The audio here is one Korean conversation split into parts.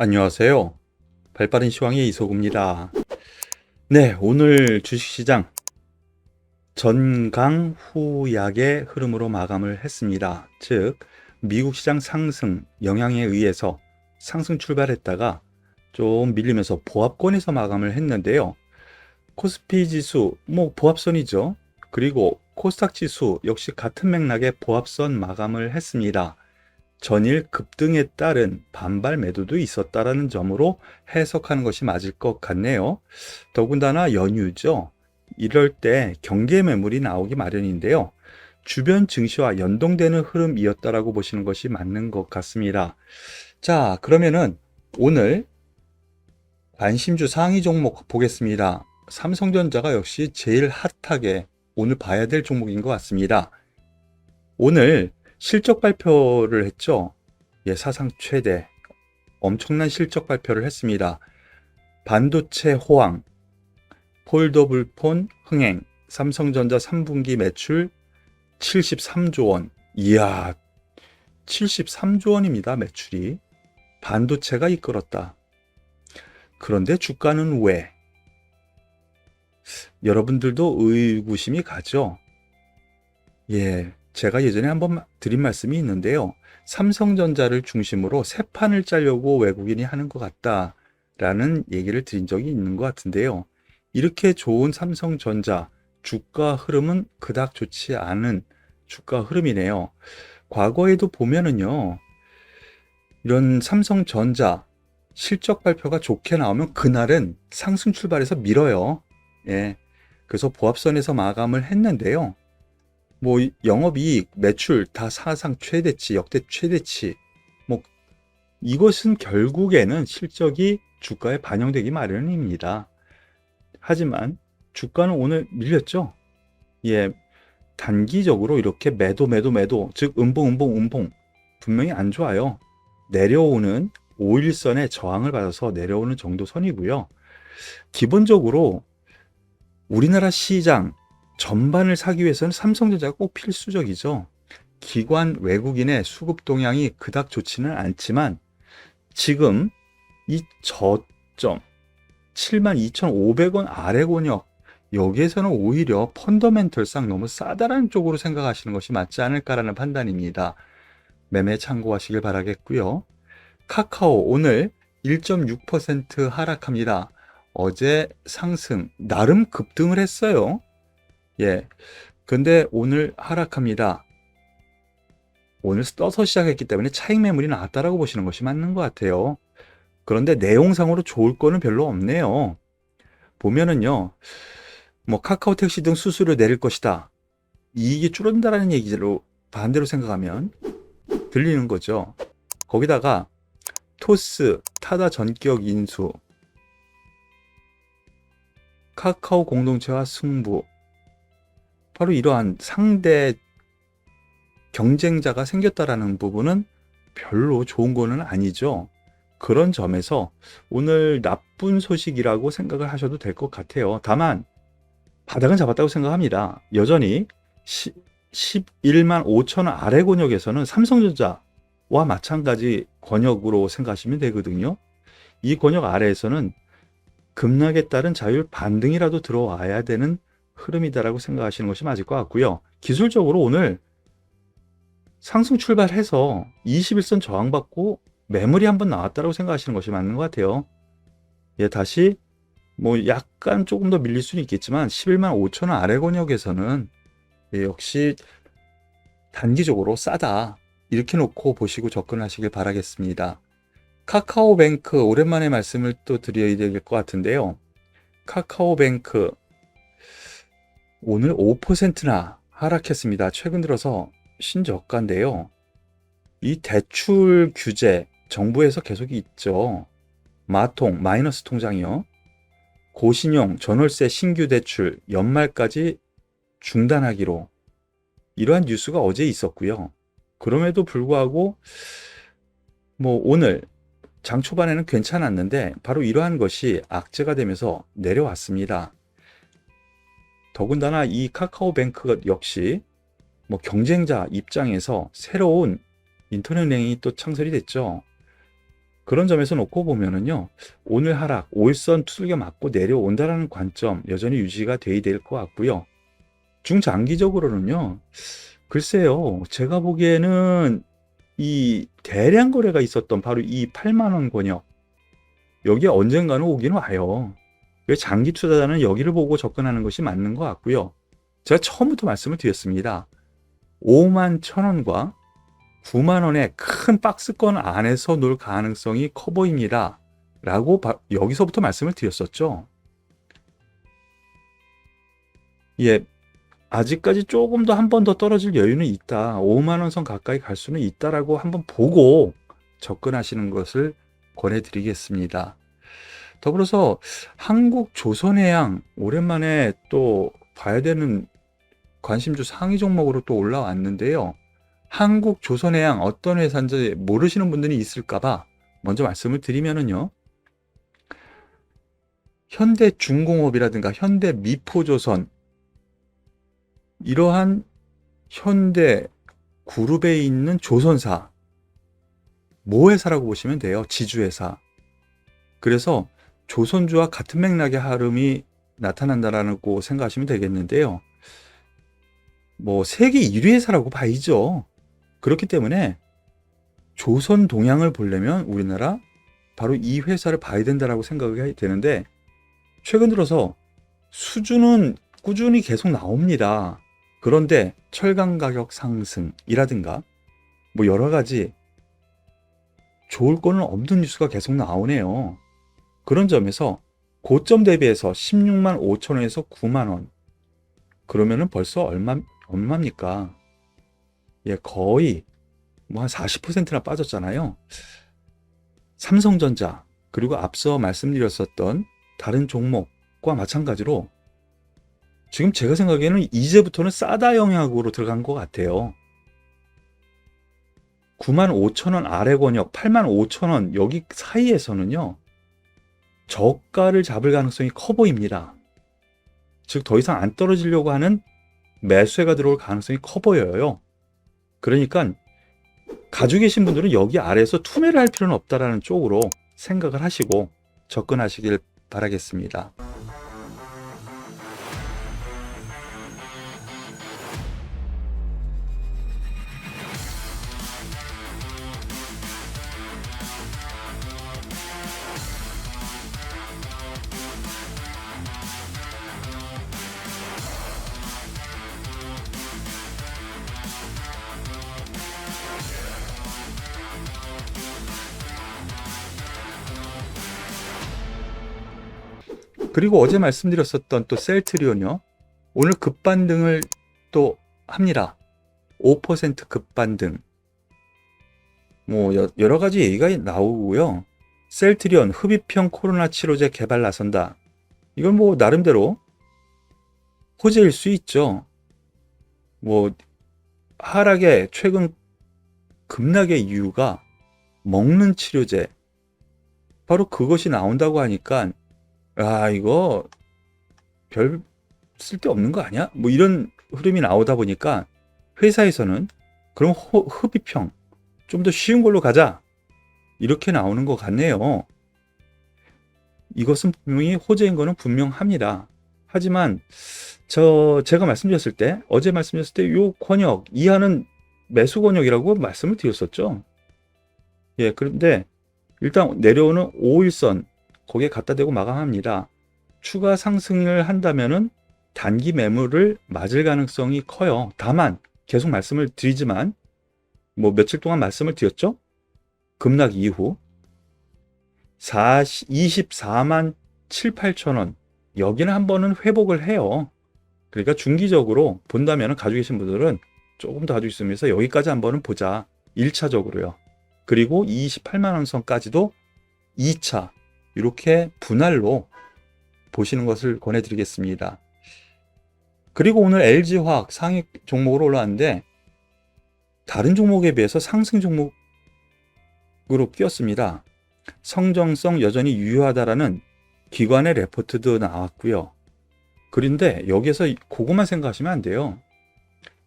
안녕하세요. 발빠른 시황의 이소구입니다. 네, 오늘 주식시장 전강후약의 흐름으로 마감을 했습니다. 즉, 미국 시장 상승 영향에 의해서 상승 출발했다가 좀 밀리면서 보합권에서 마감을 했는데요. 코스피 지수, 보합선이죠. 그리고 코스닥 지수 역시 같은 맥락의 보합선 마감을 했습니다. 전일 급등에 따른 반발 매도도 있었다라는 점으로 해석하는 것이 맞을 것 같네요. 더군다나 연휴죠. 이럴 때 경계 매물이 나오기 마련인데요. 주변 증시와 연동되는 흐름이었다라고 보시는 것이 맞는 것 같습니다. 자, 그러면은 오늘 관심주 상위 종목 보겠습니다. 삼성전자가 역시 제일 핫하게 오늘 봐야 될 종목인 것 같습니다. 오늘 실적 발표를 했죠. 예, 사상 최대 엄청난 실적 발표를 했습니다. 반도체 호황, 폴더블폰 흥행, 삼성전자 3분기 매출 73조 원. 이야, 73조 원입니다. 매출이. 반도체가 이끌었다. 그런데 주가는 왜? 여러분들도 의구심이 가죠? 예, 제가 예전에 한번 드린 말씀이 있는데요. 삼성전자를 중심으로 새 판을 짜려고 외국인이 하는 것 같다라는 얘기를 드린 적이 있는 것 같은데요. 이렇게 좋은 삼성전자 주가 흐름은 그닥 좋지 않은 주가 흐름이네요. 과거에도 보면은요, 이런 삼성전자 실적 발표가 좋게 나오면 그날은 상승 출발해서 밀어요. 예, 그래서 보합선에서 마감을 했는데요. 영업이익, 매출 다 사상 최대치, 역대 최대치. 이것은 결국에는 실적이 주가에 반영되기 마련입니다. 하지만 주가는 오늘 밀렸죠? 예, 단기적으로 이렇게 매도, 즉 음봉 분명히 안 좋아요. 내려오는 5일선의 저항을 받아서 내려오는 정도 선이고요. 기본적으로 우리나라 시장 전반을 사기 위해서는 삼성전자가 꼭 필수적이죠. 기관 외국인의 수급 동향이 그닥 좋지는 않지만 지금 이 저점 72,500원 아래 권역, 여기에서는 오히려 펀더멘털상 너무 싸다라는 쪽으로 생각하시는 것이 맞지 않을까라는 판단입니다. 매매 참고하시길 바라겠고요. 카카오 오늘 1.6% 하락합니다. 어제 상승, 나름 급등을 했어요. 예. 근데 오늘 하락합니다. 오늘 떠서 시작했기 때문에 차익 매물이 나왔다라고 보시는 것이 맞는 것 같아요. 그런데 내용상으로 좋을 거는 별로 없네요. 보면은요, 카카오 택시 등 수수료 내릴 것이다. 이익이 줄어든다라는 얘기로 반대로 생각하면 들리는 거죠. 거기다가 토스, 타다 전격 인수, 카카오 공동체와 승부, 바로 이러한 상대 경쟁자가 생겼다라는 부분은 별로 좋은 거는 아니죠. 그런 점에서 오늘 나쁜 소식이라고 생각을 하셔도 될 것 같아요. 다만 바닥은 잡았다고 생각합니다. 여전히 11만 5천 원 아래 권역에서는 삼성전자와 마찬가지 권역으로 생각하시면 되거든요. 이 권역 아래에서는 급락에 따른 자율 반등이라도 들어와야 되는 흐름이다라고 생각하시는 것이 맞을 것 같고요. 기술적으로 오늘 상승 출발해서 21선 저항받고 매물이 한번 나왔다라고 생각하시는 것이 맞는 것 같아요. 예, 다시 약간 조금 더 밀릴 수는 있겠지만 11만 5천 원 아래 권역에서는 역시 단기적으로 싸다. 이렇게 놓고 보시고 접근하시길 바라겠습니다. 카카오뱅크 오랜만에 말씀을 또 드려야 될 것 같은데요. 카카오뱅크 오늘 5%나 하락했습니다. 최근 들어서 신저가인데요. 이 대출 규제 정부에서 계속 있죠. 마통, 마이너스 통장이요. 고신용, 전월세 신규 대출 연말까지 중단하기로 이러한 뉴스가 어제 있었고요. 그럼에도 불구하고 오늘 장 초반에는 괜찮았는데 바로 이러한 것이 악재가 되면서 내려왔습니다. 더군다나 이 카카오뱅크가 역시 경쟁자 입장에서 새로운 인터넷은행이 또 창설이 됐죠. 그런 점에서 놓고 보면은요, 오늘 하락, 5일선 두들겨 맞고 내려온다라는 관점 여전히 유지가 돼야 될 것 같고요. 중장기적으로는요, 글쎄요, 제가 보기에는 이 대량 거래가 있었던 바로 이 8만 원 권역, 여기에 언젠가는 오긴 와요. 장기 투자자는 여기를 보고 접근하는 것이 맞는 것 같고요. 제가 처음부터 말씀을 드렸습니다. 5만 1,000원과 9만 원의 큰 박스권 안에서 놀 가능성이 커 보입니다. 라고 여기서부터 말씀을 드렸었죠. 예, 아직까지 조금 더 한 번 더 떨어질 여유는 있다. 5만 원 선 가까이 갈 수는 있다라고 한번 보고 접근하시는 것을 권해드리겠습니다. 더불어서 한국조선해양 오랜만에 또 봐야 되는 관심주 상위 종목으로 또 올라왔는데요. 한국조선해양 어떤 회사인지 모르시는 분들이 있을까봐 먼저 말씀을 드리면은요. 현대중공업이라든가 현대미포조선 이러한 현대 그룹에 있는 조선사 모회사라고 보시면 돼요. 지주회사. 그래서 조선주와 같은 맥락의 흐름이 나타난다라고 생각하시면 되겠는데요. 뭐 세계 1위 회사라고 봐야죠. 그렇기 때문에 조선 동향을 보려면 우리나라 바로 이 회사를 봐야 된다라고 생각이 되는데, 최근 들어서 수주는 꾸준히 계속 나옵니다. 그런데 철강 가격 상승이라든가 뭐 여러 가지 좋을 거는 없는 뉴스가 계속 나오네요. 그런 점에서 고점 대비해서 16만 5천 원에서 9만 원. 그러면은 벌써 얼마입니까? 예, 거의 뭐 한 40%나 빠졌잖아요. 삼성전자, 그리고 앞서 말씀드렸었던 다른 종목과 마찬가지로 지금 제가 생각에는 이제부터는 싸다 영역으로 들어간 것 같아요. 9만 5천 원 아래 권역, 8만 5천 원 여기 사이에서는요, 저가를 잡을 가능성이 커 보입니다. 즉 더 이상 안 떨어지려고 하는 매수세가 들어올 가능성이 커 보여요. 그러니까 가지고 계신 분들은 여기 아래에서 투매를 할 필요는 없다라는 쪽으로 생각을 하시고 접근하시길 바라겠습니다. 그리고 어제 말씀드렸었던 또 셀트리온요. 오늘 급반등을 또 합니다. 5% 급반등. 뭐 여러 가지 얘기가 나오고요. 셀트리온 흡입형 코로나 치료제 개발 나선다. 이건 뭐 나름대로 호재일 수 있죠. 뭐 하락의 최근 급락의 이유가 먹는 치료제. 바로 그것이 나온다고 하니까 이거 별 쓸데없는 거 아니야? 뭐 이런 흐름이 나오다 보니까 회사에서는 그럼 흡입형 좀 더 쉬운 걸로 가자, 이렇게 나오는 것 같네요. 이것은 분명히 호재인 거는 분명합니다. 하지만 제가 말씀드렸을 때, 어제 말씀드렸을 때 요 권역 이하는 매수 권역이라고 말씀을 드렸었죠. 예, 그런데 일단 내려오는 5일선 거기에 갖다 대고 마감합니다. 추가 상승을 한다면은 단기 매물을 맞을 가능성이 커요. 다만 계속 말씀을 드리지만 뭐 며칠 동안 말씀을 드렸죠. 급락 이후 24만 7, 8천 원 여기는 한 번은 회복을 해요. 그러니까 중기적으로 본다면 가지고 계신 분들은 조금 더 가지고 있으면서 여기까지 한 번은 보자. 1차적으로요. 그리고 28만 원 선까지도 2차 이렇게 분할로 보시는 것을 권해드리겠습니다. 그리고 오늘 LG화학 상위 종목으로 올라왔는데 다른 종목에 비해서 상승 종목으로 끼었습니다. 성장성 여전히 유효하다라는 기관의 레포트도 나왔고요. 그런데 여기에서 그것만 생각하시면 안 돼요.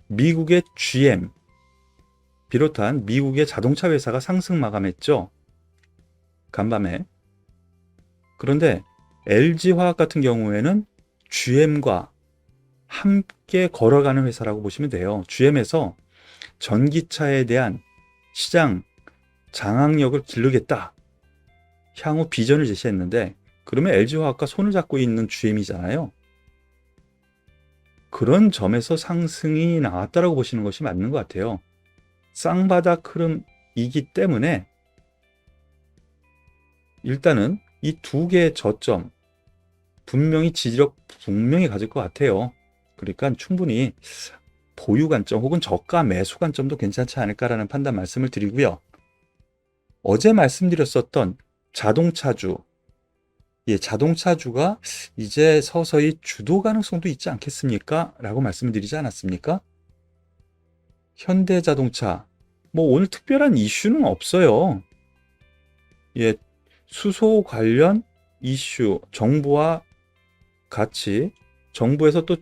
미국의 GM 비롯한 미국의 자동차 회사가 상승 마감했죠. 간밤에. 그런데 LG화학 같은 경우에는 GM과 함께 걸어가는 회사라고 보시면 돼요. GM에서 전기차에 대한 시장 장악력을 기르겠다. 향후 비전을 제시했는데, 그러면 LG화학과 손을 잡고 있는 GM이잖아요. 그런 점에서 상승이 나왔다라고 보시는 것이 맞는 것 같아요. 쌍바닥 흐름이기 때문에 일단은 이 두 개의 저점 분명히 지지력 분명히 가질 것 같아요. 그러니까 충분히 보유 관점 혹은 저가 매수 관점도 괜찮지 않을까라는 판단 말씀을 드리고요. 어제 말씀드렸었던 자동차주, 자동차주가 이제 서서히 주도 가능성도 있지 않겠습니까? 라고 말씀을 드리지 않았습니까? 현대자동차, 뭐 오늘 특별한 이슈는 없어요. 수소 관련 이슈, 정부와 같이 정부에서 또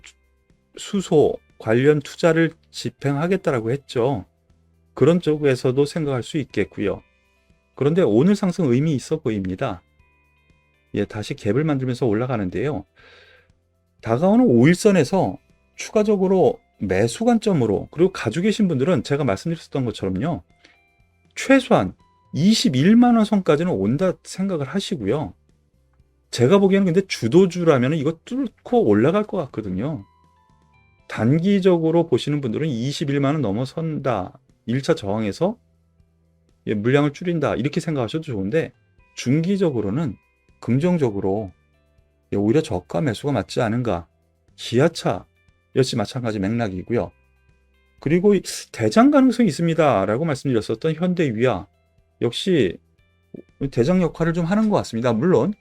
수소 관련 투자를 집행하겠다라고 했죠. 그런 쪽에서도 생각할 수 있겠고요. 그런데 오늘 상승 의미 있어 보입니다. 다시 갭을 만들면서 올라가는데요. 다가오는 5일선에서 추가적으로 매수 관점으로, 그리고 가지고 계신 분들은 제가 말씀드렸던 것처럼요. 최소한 21만 원 선까지는 온다 생각을 하시고요. 제가 보기에는 근데 주도주라면 이거 뚫고 올라갈 것 같거든요. 단기적으로 보시는 분들은 21만 원 넘어선다. 1차 저항에서 물량을 줄인다. 이렇게 생각하셔도 좋은데, 중기적으로는 긍정적으로 오히려 저가 매수가 맞지 않은가. 기아차 역시 마찬가지 맥락이고요. 그리고 대장 가능성이 있습니다 라고 말씀드렸었던 현대위아 역시 대장 역할을 좀 하는 것 같습니다. 물론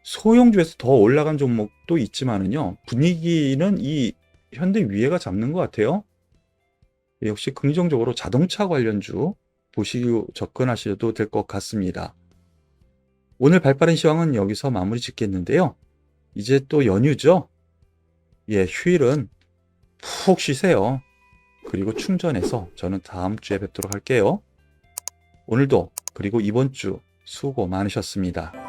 소형주에서 더 올라간 종목도 있지만은요, 분위기는 이 현대위아가 잡는 것 같아요. 역시 긍정적으로 자동차 관련주 보시고 접근하셔도 될 것 같습니다. 오늘 발빠른 시황은 여기서 마무리 짓겠는데요. 이제 또 연휴죠. 휴일은 푹 쉬세요. 그리고 충전해서 저는 다음 주에 뵙도록 할게요. 오늘도 그리고 이번 주 수고 많으셨습니다.